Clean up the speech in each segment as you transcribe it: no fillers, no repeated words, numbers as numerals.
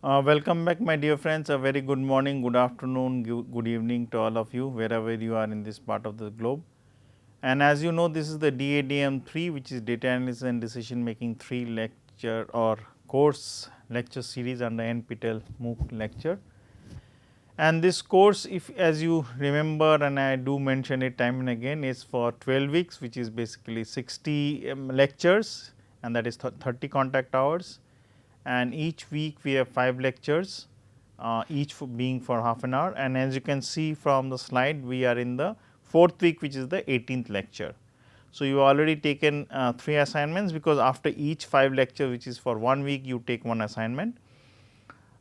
Welcome back my dear friends, a very good morning, good afternoon, good evening to all of you wherever you are in this part of the globe. And as you know, this is the DADM 3 which is data analysis and decision making 3 lecture or course lecture series under NPTEL MOOC lecture. And this course, if as you remember, and I do mention it time and again, is for 12 weeks, which is basically 60 lectures, and that is 30 contact hours. And each week we have 5 lectures, each being for half an hour. And as you can see from the slide, we are in the 4th week, which is the 18th lecture. So, you already taken 3 assignments, because after each 5 lecture, which is for 1 week, you take 1 assignment,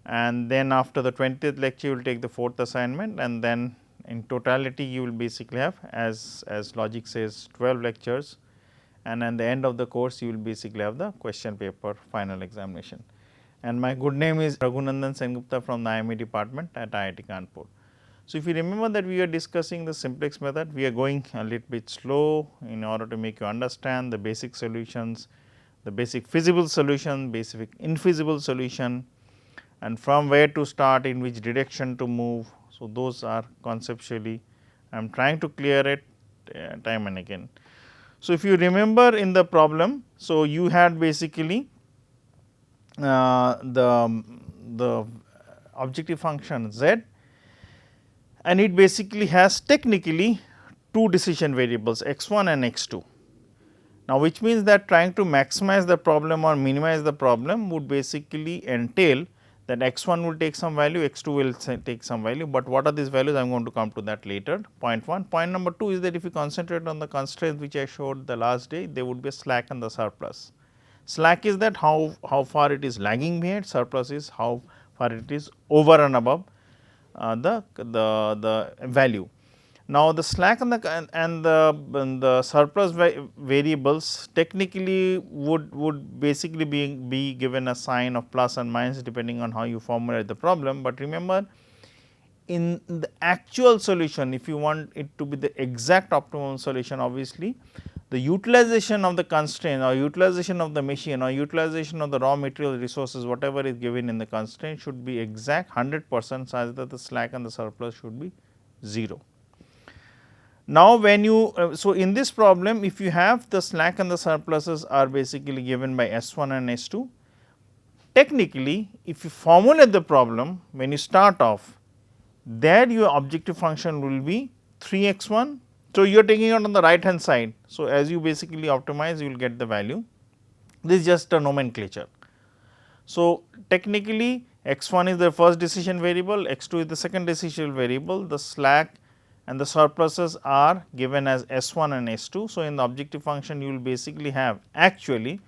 and then after the 20th lecture you will take the 4th assignment, and then in totality you will basically have, as logic says, 12 lectures, and at the end of the course you will basically have the question paper final examination. And my good name is Raghunandan Sengupta from the IME department at IIT Kanpur. So, if you remember that we are discussing the simplex method, we are going a little bit slow in order to make you understand the basic solutions, the basic feasible solution, basic infeasible solution, and from where to start, in which direction to move. So, those are conceptually I am trying to clear it time and again. So, if you remember in the problem, so you had basically the objective function z, and it basically has technically 2 decision variables x1 and x2. Now, which means that trying to maximize the problem or minimize the problem would basically entail that x1 will take some value, x2 will take some value, but what are these values? I am going to come to that later. Point 1. Point number 2 is that if you concentrate on the constraints which I showed the last day, there would be a slack and the surplus. Slack is that how far it is lagging behind, surplus is how far it is over and above the value. Now, the slack and the surplus variables technically would basically be given a sign of plus and minus depending on how you formulate the problem. But remember, in the actual solution, if you want it to be the exact optimum solution, obviously the utilization of the constraint or utilization of the machine or utilization of the raw material resources, whatever is given in the constraint, should be exact 100%, such that the slack and the surplus should be 0. Now, when you so in this problem, if you have the slack and the surpluses are basically given by S1 and S2, technically if you formulate the problem when you start off, there your objective function will be 3x1. So, you are taking it on the right hand side. So, as you basically optimize, you will get the value. This is just a nomenclature. So, technically x1 is the first decision variable, x2 is the second decision variable, the slack and the surpluses are given as S1 and S2. So, in the objective function you will basically have actually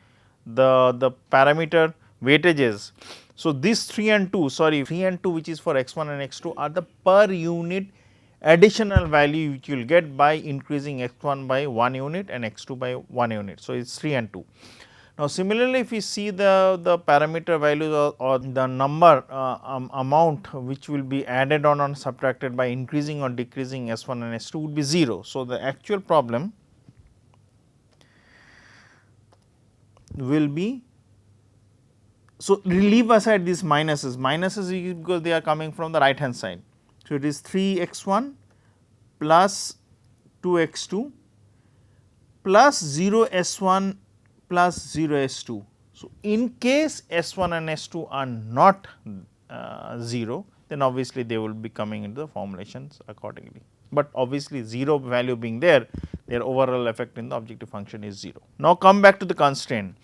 the parameter weightages. So, this 3 and 2 which is for x1 and x2 are the per unit additional value which you will get by increasing x1 by 1 unit and x2 by 1 unit. So, it is 3 and 2. Now, similarly, if we see the parameter values or the number amount which will be added on and subtracted by increasing or decreasing S1 and S2 would be 0. So, the actual problem will be, so leave aside these minuses because they are coming from the right hand side. So, it is 3x1 plus 2x2 plus 0 S1 plus 0 S2. So, in case S1 and S2 are not 0, then obviously they will be coming into the formulations accordingly, but obviously 0 value being there, their overall effect in the objective function is 0. Now, come back to the constraint.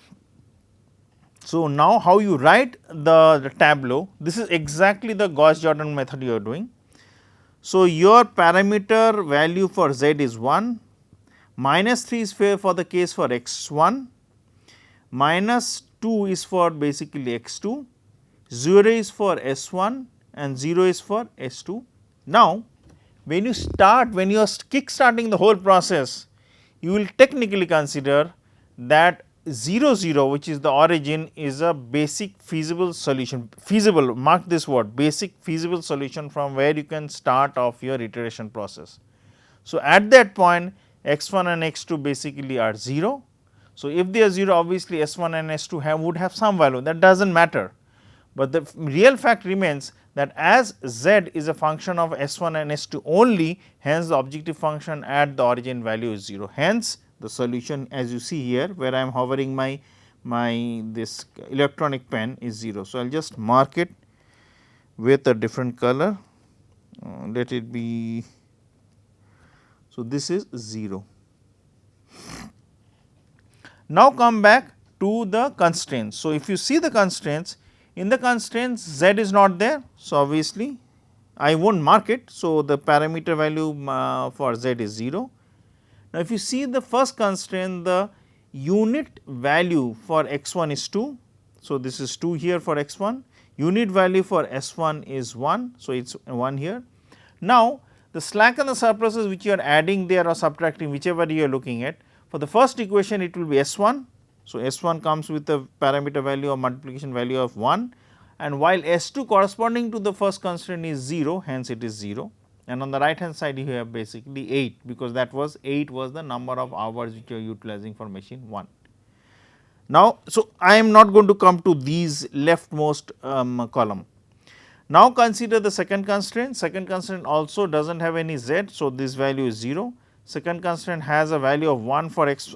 So, now how you write the tableau, this is exactly the Gauss-Jordan method you are doing. So, your parameter value for z is 1, minus 3 is for the case for x1, minus 2 is for basically x2, 0 is for s1 and 0 is for s2. Now, when you are kick starting the whole process, you will technically consider that 0 0, which is the origin, is a basic feasible solution, feasible, mark this word, basic feasible solution from where you can start off your iteration process. So, at that point x1 and x2 basically are 0. So, if they are 0, obviously S1 and S2 would have some value, that does not matter, but the real fact remains that as z is a function of S1 and S2 only, hence the objective function at the origin value is 0. Hence, the solution as you see here, where I am hovering my this electronic pen is 0. So, I will just mark it with a different color, let it be. So, this is 0. Now, come back to the constraints. So, if you see the constraints, in the constraints z is not there. So, obviously, I will not mark it. So, the parameter value for z is 0. Now, if you see the first constraint, the unit value for x 1 is 2. So, this is 2 here for x 1, unit value for S 1 is 1. So, it is 1 here. Now, the slack and the surpluses which you are adding there or subtracting, whichever you are looking at, for the first equation it will be S 1. So, S 1 comes with a parameter value or multiplication value of 1, and while S 2 corresponding to the first constraint is 0, hence it is 0, and on the right hand side you have basically 8, because that was 8 was the number of hours which you are utilizing for machine 1. Now, so I am not going to come to these leftmost column. Now, consider the second constraint also does not have any z. So, this value is 0. Second constraint has a value of 1 for x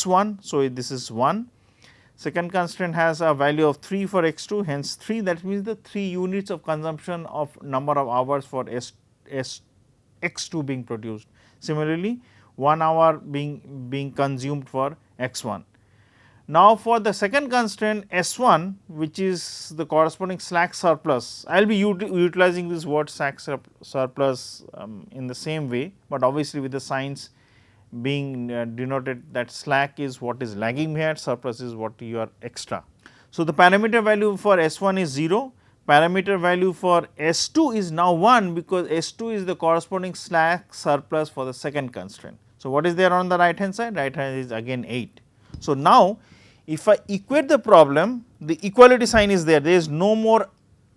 1. So, this is 1. Second constraint has a value of 3 for x 2, hence 3, that means the 3 units of consumption of number of hours for x 2 being produced. Similarly, 1 hour being consumed for x 1. Now, for the second constraint S 1, which is the corresponding slack surplus, I will be utilizing this word slack surplus in the same way, but obviously with the signs being denoted that slack is what is lagging behind, surplus is what you are extra. So, the parameter value for S 1 is 0, parameter value for S 2 is now 1, because S 2 is the corresponding slack surplus for the second constraint. So, what is there on the right hand side? Right hand is again 8. So, now if I equate the problem, the equality sign is there is no more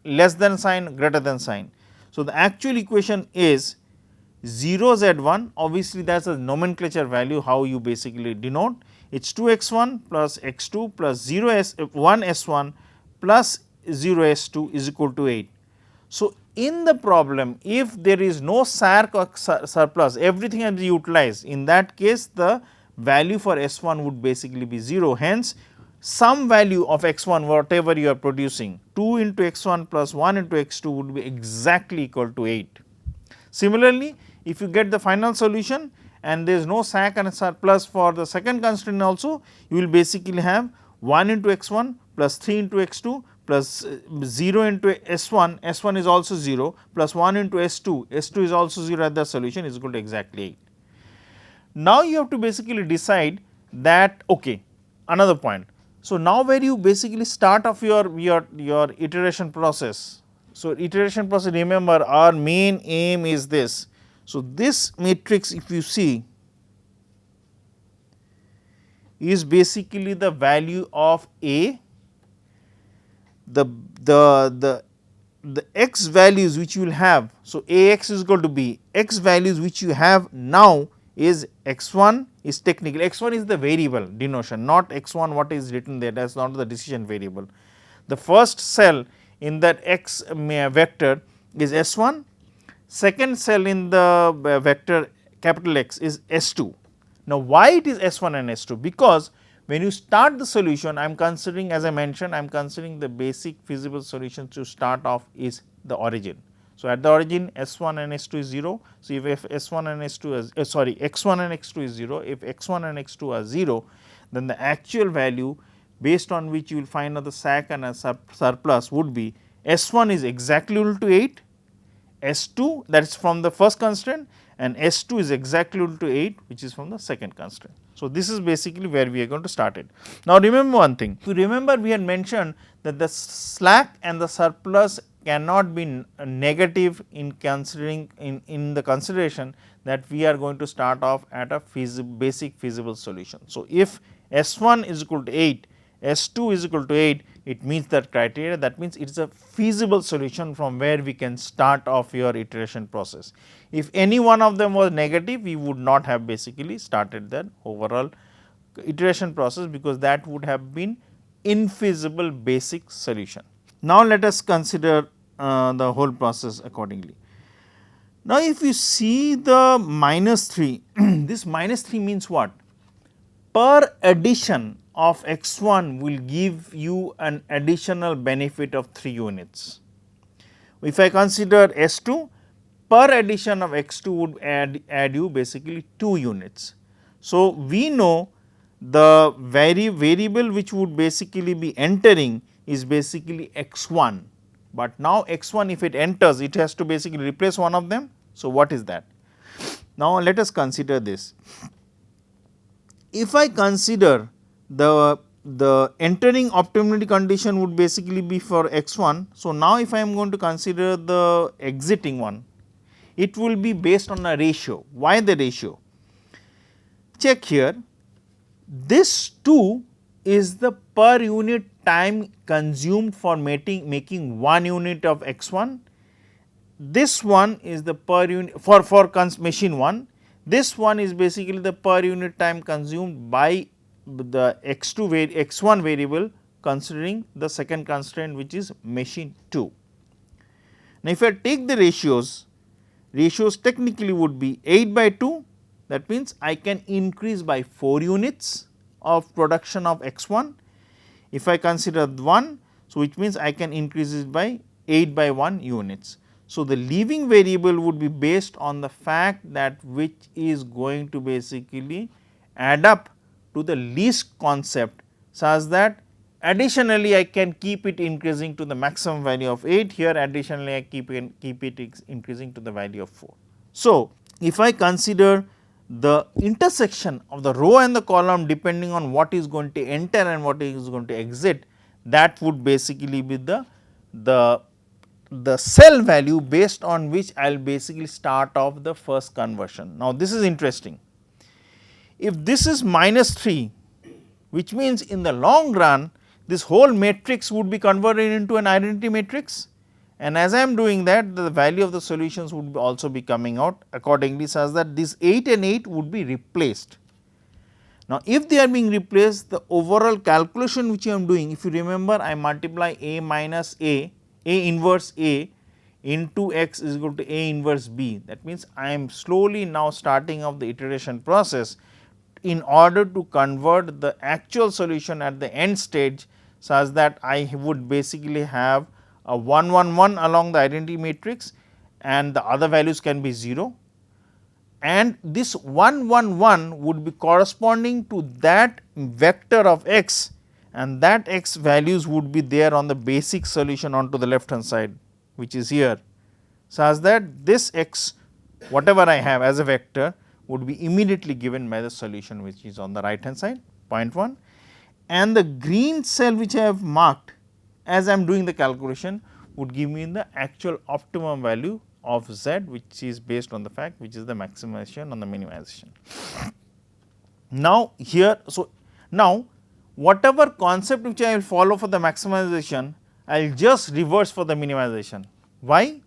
less than sign, greater than sign. So, the actual equation is 0 z 1, obviously that is a nomenclature value how you basically denote, it is 2 x 1 plus x 2 plus 0 s 1 s 1 plus 0 s 2 is equal to 8. So, in the problem, if there is no SARC or surplus, everything has been utilized, in that case the value for S 1 would basically be 0. Hence, some value of x 1 whatever you are producing, 2 into x 1 plus 1 into x 2 would be exactly equal to 8. Similarly, if you get the final solution and there is no SAC and surplus for the second constraint also, you will basically have 1 into x 1 plus 3 into x 2 plus 0 into S 1, S 1 is also 0, plus 1 into S 2, S 2 is also 0, at the solution is equal to exactly 8. Now, you have to basically decide that, okay, another point. So, now where you basically start off your iteration process. So, iteration process, remember our main aim is this. So, this matrix if you see is basically the value of A, the x values which you will have. So, A x is equal to B, x values which you have now is x 1 is technically, x 1 is the variable denotion, not x 1 what is written there, that is not the decision variable. The first cell in that x vector is S 1, second cell in the vector capital X is S 2. Now, why it is S 1 and S 2? Because when you start the solution, I am considering, as I mentioned, I am considering the basic feasible solution to start off is the origin. So, at the origin S 1 and S 2 is 0. So, if S 1 and S 2 is x 1 and x 2 is 0, if x 1 and x 2 are 0, then the actual value based on which you will find out the SAC and a surplus would be S 1 is exactly equal to 8, S 2 that is from the first constraint, and S 2 is exactly equal to 8, which is from the second constraint. So, this is basically where we are going to start it. Now, remember one thing, if you remember we had mentioned that the slack and the surplus cannot be negative in considering in the consideration that we are going to start off at a basic feasible solution. So, if S 1 is equal to 8, S 2 is equal to 8, it meets that criteria, that means it is a feasible solution from where we can start off your iteration process. If any one of them was negative, we would not have basically started that overall iteration process, because that would have been infeasible basic solution. Now, let us consider the whole process accordingly. Now, if you see the minus 3, this minus 3 means what? Per addition of x 1 will give you an additional benefit of 3 units. If I consider S 2, per addition of x 2 would add you basically 2 units. So, we know the variable which would basically be entering is basically x 1, but now x 1 if it enters, it has to basically replace one of them. So, what is that? Now, let us consider this. If I consider the entering optimality condition would basically be for x 1. So, now if I am going to consider the exiting one, it will be based on a ratio. Why the ratio? Check here, this 2 is the per unit time consumed for making 1 unit of x 1. This one is the per unit for machine 1. This one is basically the per unit time consumed by the x 1 variable, considering the second constraint which is machine 2. Now, if I take the ratios technically would be 8 by 2, that means I can increase by 4 units of production of x 1. If I consider 1, so which means I can increase it by 8 by 1 units. So, the leaving variable would be based on the fact that which is going to basically add up to the least concept, such that additionally I can keep it increasing to the maximum value of 8, here additionally I keep it increasing to the value of 4. So, if I consider the intersection of the row and the column depending on what is going to enter and what is going to exit, that would basically be the cell value based on which I will basically start off the first conversion. Now, this is interesting. If this is minus 3, which means in the long run this whole matrix would be converted into an identity matrix, and as I am doing that, the value of the solutions would also be coming out accordingly, such that this 8 and 8 would be replaced. Now, if they are being replaced, the overall calculation which I am doing, if you remember, I multiply A minus A inverse A into x is equal to A inverse B. That means, I am slowly now starting off the iteration process in order to convert the actual solution at the end stage, such that I would basically have a 1 1 1 along the identity matrix and the other values can be 0, and this 1 1 1 would be corresponding to that vector of x, and that x values would be there on the basic solution onto the left hand side, which is here, such that this x whatever I have as a vector would be immediately given by the solution which is on the right hand side, point 1, and the green cell which I have marked as I am doing the calculation would give me the actual optimum value of z, which is based on the fact which is the maximization on the minimization. Now, here, so now whatever concept which I will follow for the maximization, I will just reverse for the minimization. Why?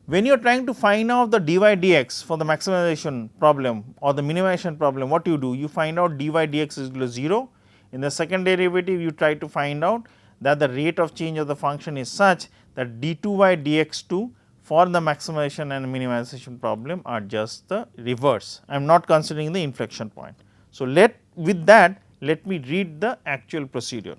When you are trying to find out the dy dx for the maximization problem or the minimization problem, what you do? You find out dy dx is equal to 0. In the second derivative, you try to find out that the rate of change of the function is such that d2y dx2 for the maximization and minimization problem are just the reverse. I am not considering the inflection point. So, with that let me read the actual procedure.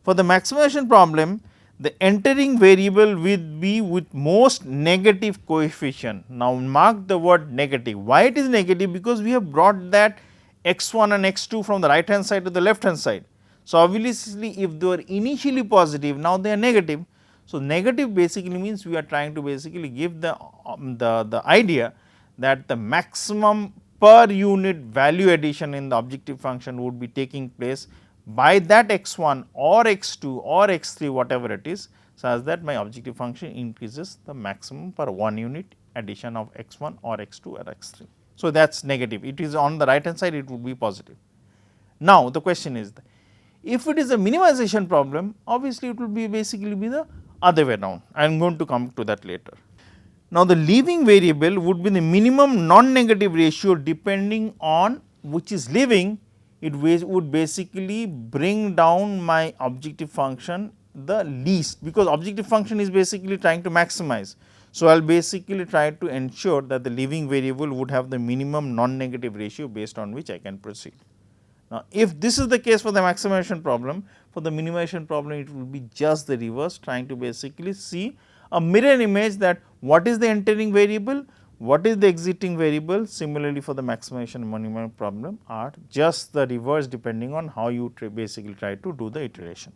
For the maximization problem, the entering variable will be with most negative coefficient. Now, mark the word negative. Why it is negative? Because we have brought that x 1 and x 2 from the right hand side to the left hand side. So, obviously, if they were initially positive, now they are negative. So, negative basically means we are trying to basically give the idea that the maximum per unit value addition in the objective function would be taking place by that x 1 or x 2 or x 3 whatever it is, such that my objective function increases the maximum per 1 unit addition of x 1 or x 2 or x 3. So, that is negative, it is on the right hand side, it would be positive. Now, the question is, if it is a minimization problem, obviously it will be basically be the other way around. I am going to come to that later. Now, the leaving variable would be the minimum non-negative ratio depending on which is leaving, it would basically bring down my objective function the least, because objective function is basically trying to maximize. So, I will basically try to ensure that the leaving variable would have the minimum non-negative ratio based on which I can proceed. Now, if this is the case for the maximization problem, for the minimization problem it will be just the reverse, trying to basically see a mirror image that what is the entering variable, what is the exiting variable. Similarly, for the maximization and minimization problem are just the reverse depending on how you basically try to do the iteration.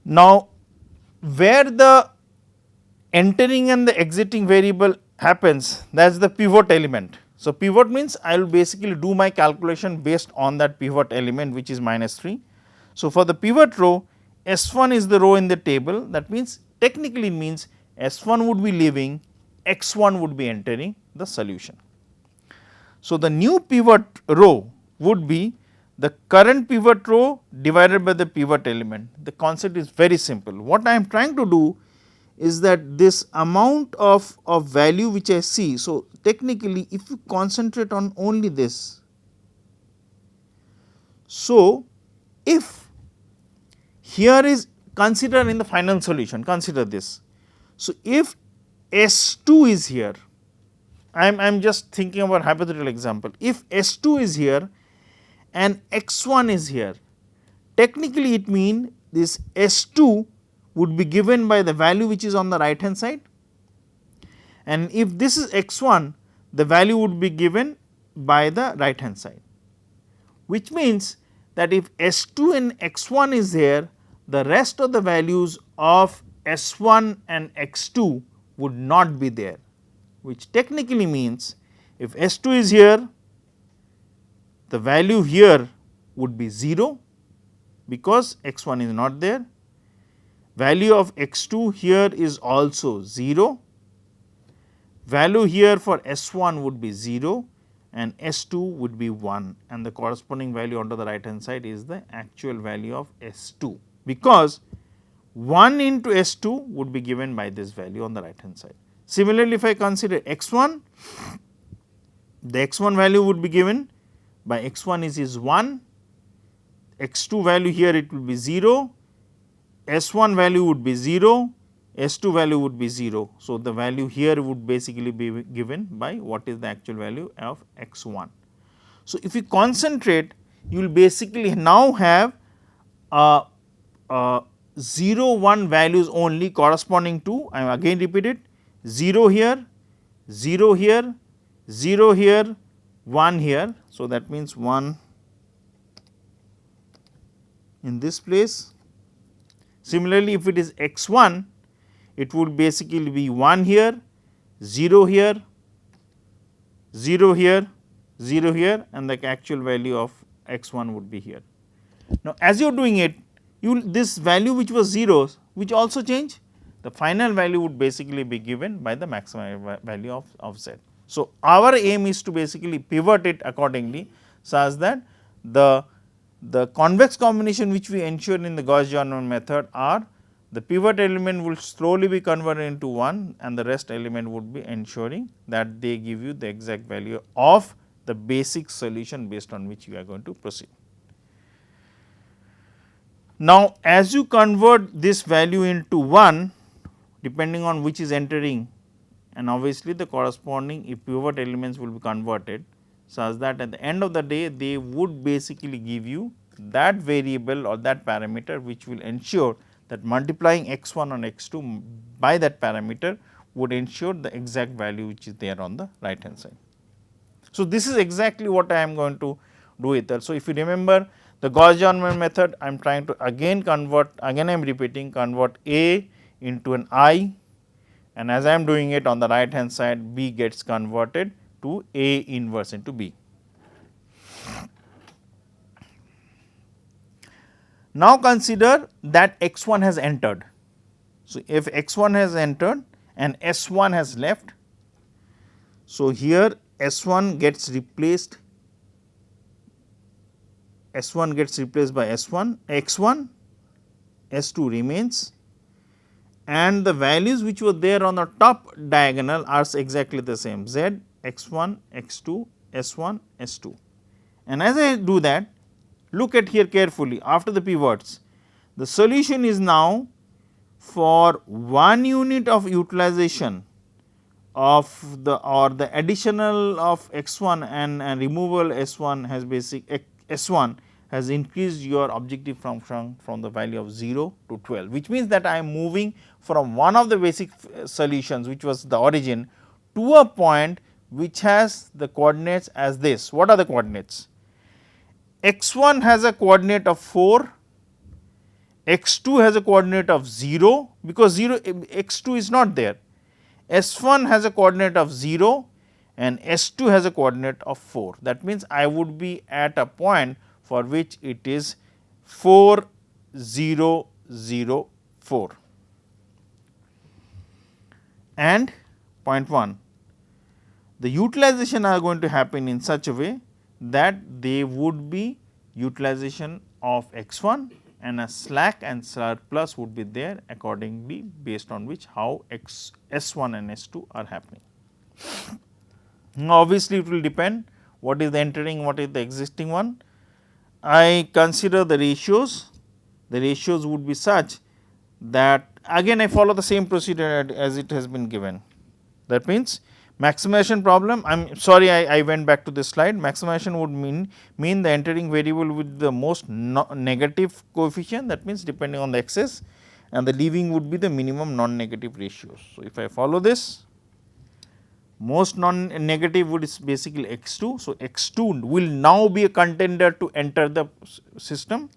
Now, where the entering and the exiting variable happens, that is the pivot element. So, pivot means I will basically do my calculation based on that pivot element which is -3. So, for the pivot row, S1 is the row in the table, that means technically means S1 would be leaving, X1 would be entering the solution. So, the new pivot row would be the current pivot row divided by the pivot element. The concept is very simple. What I am trying to do is that this amount of value which I see. So, technically if you concentrate on only this. So, if here is consider in the final solution, consider this. So, if S2 is here, I am just thinking about hypothetical example. If S2 is here and X1 is here, technically it means this S2 would be given by the value which is on the right hand side, and if this is X1, the value would be given by the right hand side, which means that if S2 and X1 is there, the rest of the values of S1 and X2 would not be there, which technically means if S2 is here, the value here would be 0 because X1 is not there. Value of X2 here is also 0, value here for S1 would be 0 and S2 would be 1, and the corresponding value onto the right hand side is the actual value of S2, because 1 into S2 would be given by this value on the right hand side. Similarly, if I consider X1, the X1 value would be given by X1 is 1, X2 value here it will be 0, S1 value would be 0, S2 value would be 0. So, the value here would basically be given by what is the actual value of X1. So, if you concentrate, you will basically now have 0, 1 values only corresponding to, I am again repeat it, 0 here, 0 here, 0 here, 1 here. So, that means 1 in this place. Similarly, if it is X1, it would basically be 1 here, 0 here, 0 here, 0 here, and the actual value of X1 would be here. Now, as you are doing it, this value which was 0, which also change, the final value would basically be given by the maximum value of Z. So, our aim is to basically pivot it accordingly such that the convex combination which we ensure in the Gauss-Jordan method are the pivot element will slowly be converted into 1 and the rest element would be ensuring that they give you the exact value of the basic solution based on which you are going to proceed. Now, as you convert this value into 1 depending on which is entering, and obviously the corresponding pivot elements will be converted such that at the end of the day they would basically give you that variable or that parameter which will ensure that multiplying X1 on X2 by that parameter would ensure the exact value which is there on the right hand side. So, this is exactly what I am going to do it. So, if you remember the Gauss-Jordan method, I am trying to again convert, again I am repeating, convert A into an I, and as I am doing it on the right hand side, B gets converted to A inverse into B. Now, consider that X1 has entered. So, if X1 has entered and S1 has left, so here S1 gets replaced, S1 gets replaced by S1, X1, S2 remains, and the values which were there on the top diagonal are exactly the same, Z, X1, X2, S1, S2. And as I do that, look at here carefully after the pivots, the solution is now for 1 unit of utilization of the or the additional of x1 and removal s1 has s1 has increased your objective function from the value of 0 to 12, which means that I am moving from one of the basic solutions which was the origin to a point which has the coordinates as this. What are the coordinates? X1 has a coordinate of 4, x2 has a coordinate of 0 because x2 is not there, S1 has a coordinate of 0 and S2 has a coordinate of 4. That means, I would be at a point for which it is 4 0 0 4 and point 1. The utilization are going to happen in such a way that they would be utilization of x1 and a slack and surplus would be there accordingly based on which how S1 and S2 are happening. Now, obviously, it will depend what is the entering, what is the existing one. I consider the ratios would be such that again I follow the same procedure as it has been given. That means, maximization problem, I am sorry I went back to this slide. Maximization would mean the entering variable with the most negative coefficient, that means depending on the excess, and the leaving would be the minimum non-negative ratios. So, if I follow this, most non-negative would is basically x2. So, x2 will now be a contender to enter the system,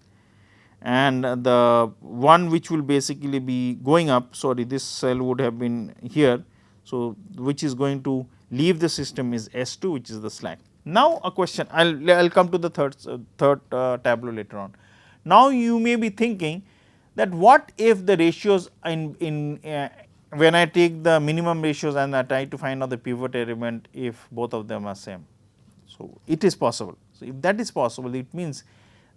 and the one which will basically be going up, sorry, this cell would have been here. So, which is going to leave the system is S2, which is the slack. Now, a question, I will come to the third tableau later on. Now, you may be thinking that what if the ratios when I take the minimum ratios and I try to find out the pivot element if both of them are same. So, it is possible. So, if that is possible, it means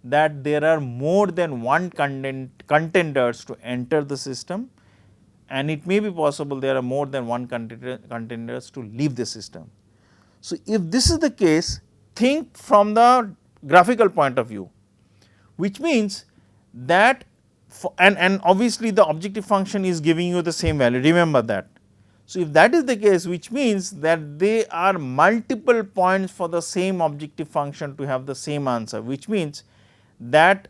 that there are more than one contenders to enter the system, and it may be possible there are more than one contenders to leave the system. So, if this is the case, think from the graphical point of view, which means that and obviously the objective function is giving you the same value, remember that. So, if that is the case, which means that they are multiple points for the same objective function to have the same answer, which means that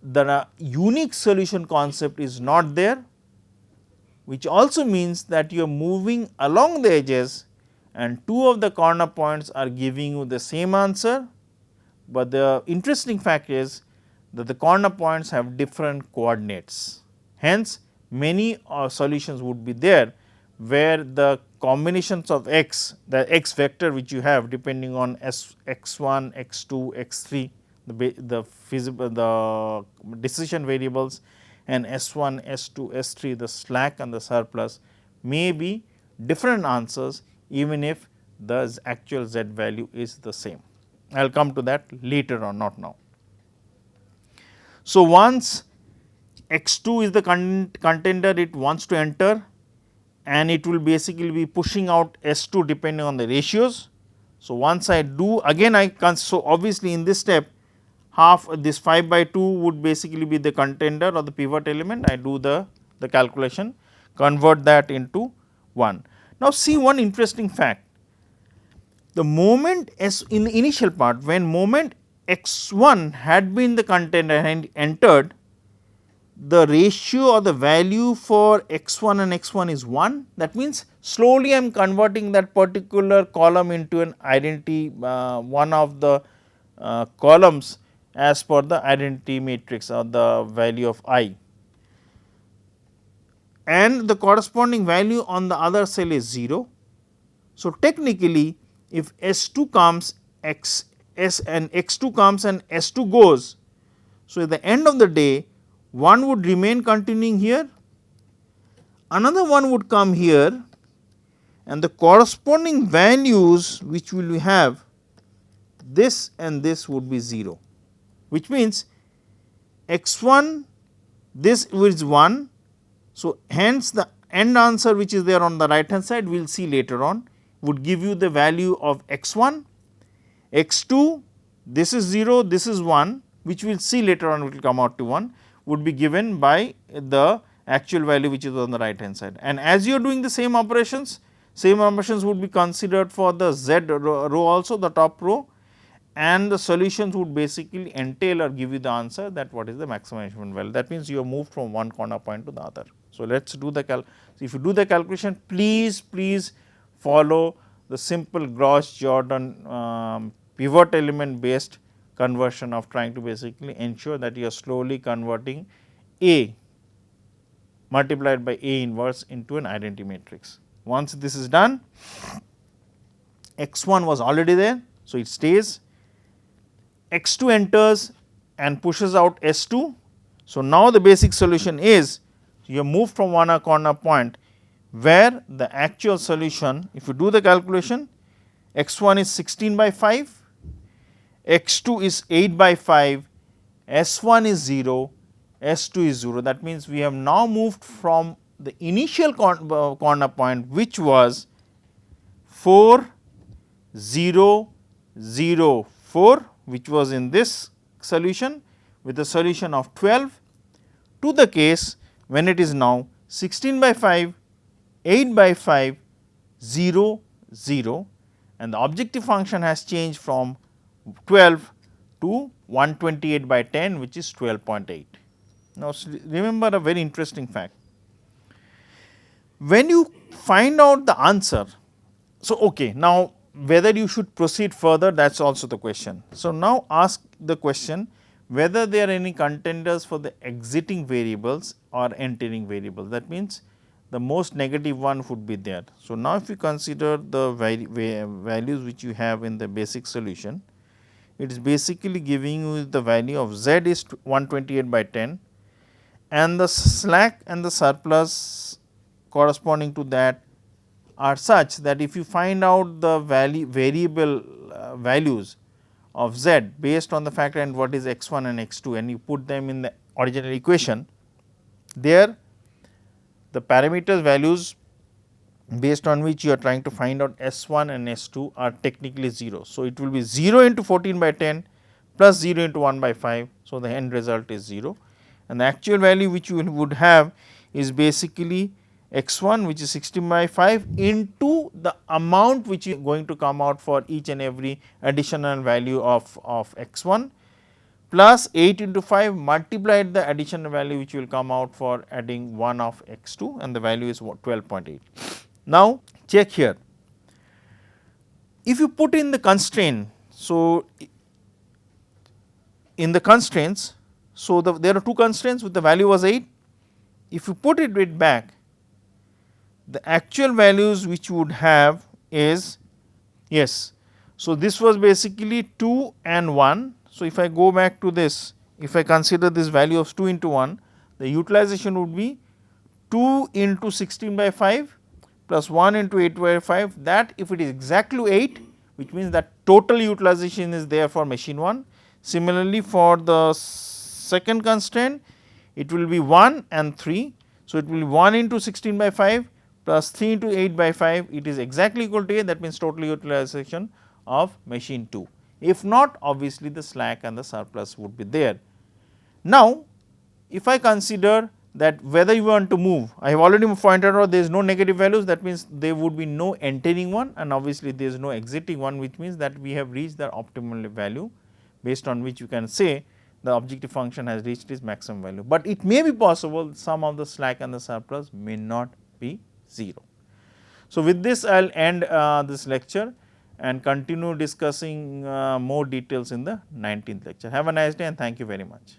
the unique solution concept is not there, which also means that you are moving along the edges and two of the corner points are giving you the same answer, but the interesting fact is that the corner points have different coordinates. Hence, many solutions would be there where the combinations of x, the x vector which you have depending on x1, x2, x3, the decision variables, and S1, S2, S3, the slack and the surplus may be different answers even if the actual z value is the same. I will come to that later on, not now. So, once x2 is the contender it wants to enter, and it will basically be pushing out S2 depending on the ratios. So, once I do again so obviously in this step half this 5 by 2 would basically be the contender or the pivot element. I do the calculation, convert that into 1. Now, see one interesting fact, the moment in the initial part when moment x1 had been the contender and entered, the ratio or the value for x1 and x1 is 1. That means, slowly I am converting that particular column into an identity one of the columns as per the identity matrix or the value of I, and the corresponding value on the other cell is 0. So, technically if S2 comes and x2 comes and S2 goes, so at the end of the day one would remain continuing here, another one would come here, and the corresponding values which will have this and this would be 0. Which means x1 this is 1. So, hence the end answer which is there on the right hand side we will see later on would give you the value of x1, x2 this is 0, this is 1, which we will see later on it will come out to 1, would be given by the actual value which is on the right hand side. And as you are doing the same operations would be considered for the z row also, the top row, and the solutions would basically entail or give you the answer that what is the maximization value. That means you have moved from one corner point to the other. So, let us do the if you do the calculation, please follow the simple Gauss-Jordan pivot element based conversion of trying to basically ensure that you are slowly converting A multiplied by A inverse into an identity matrix. Once this is done, x1 was already there, so it stays, x2 enters and pushes out S2. So, now the basic solution is you have moved from one corner point where the actual solution, if you do the calculation, x1 is 16 by 5, x2 is 8 by 5, S1 is 0, S2 is 0. That means, we have now moved from the initial corner point which was 4 0 0 4, which was in this solution with a solution of 12, to the case when it is now 16 by 5, 8 by 5, 0 0, and the objective function has changed from 12 to 128 by 10, which is 12.8. Now, remember a very interesting fact. When you find out the answer, so okay, now whether you should proceed further, that is also the question. So, now ask the question whether there are any contenders for the exiting variables or entering variables. That means, the most negative one would be there. So, now if you consider the values which you have in the basic solution, it is basically giving you the value of z is 128 by 10, and the slack and the surplus corresponding to that are such that if you find out the variable values of z based on the fact and what is x1 and x2, and you put them in the original equation, there the parameters values based on which you are trying to find out S1 and S2 are technically 0. So, it will be 0 into 14 by 10 plus 0 into 1 by 5. So, the end result is 0, and the actual value which you would have is basically x1, which is 16 by 5 into the amount which is going to come out for each and every additional value of x1 plus 8 into 5 multiplied the additional value which will come out for adding 1 of x2, and the value is 12.8. Now, check here, if you put in the constraint. So, in the constraints, so there are two constraints with the value was 8. If you put it back, the actual values which you would have is, yes. So, this was basically 2 and 1. So, if I go back to this, if I consider this value of 2 into 1, the utilization would be 2 into 16 by 5 plus 1 into 8 by 5, that if it is exactly 8, which means that total utilization is there for machine 1. Similarly, for the second constraint, it will be 1 and 3. So, it will be 1 into 16 by 5 plus 3 into 8 by 5, it is exactly equal to 8, that means total utilization of machine 2. If not, obviously, the slack and the surplus would be there. Now, if I consider that whether you want to move, I have already pointed out there is no negative values, that means there would be no entering one, and obviously there is no exiting one, which means that we have reached the optimal value based on which you can say the objective function has reached its maximum value, but it may be possible some of the slack and the surplus may not be 0. So, with this I will end this lecture and continue discussing more details in the 19th lecture. Have a nice day and thank you very much.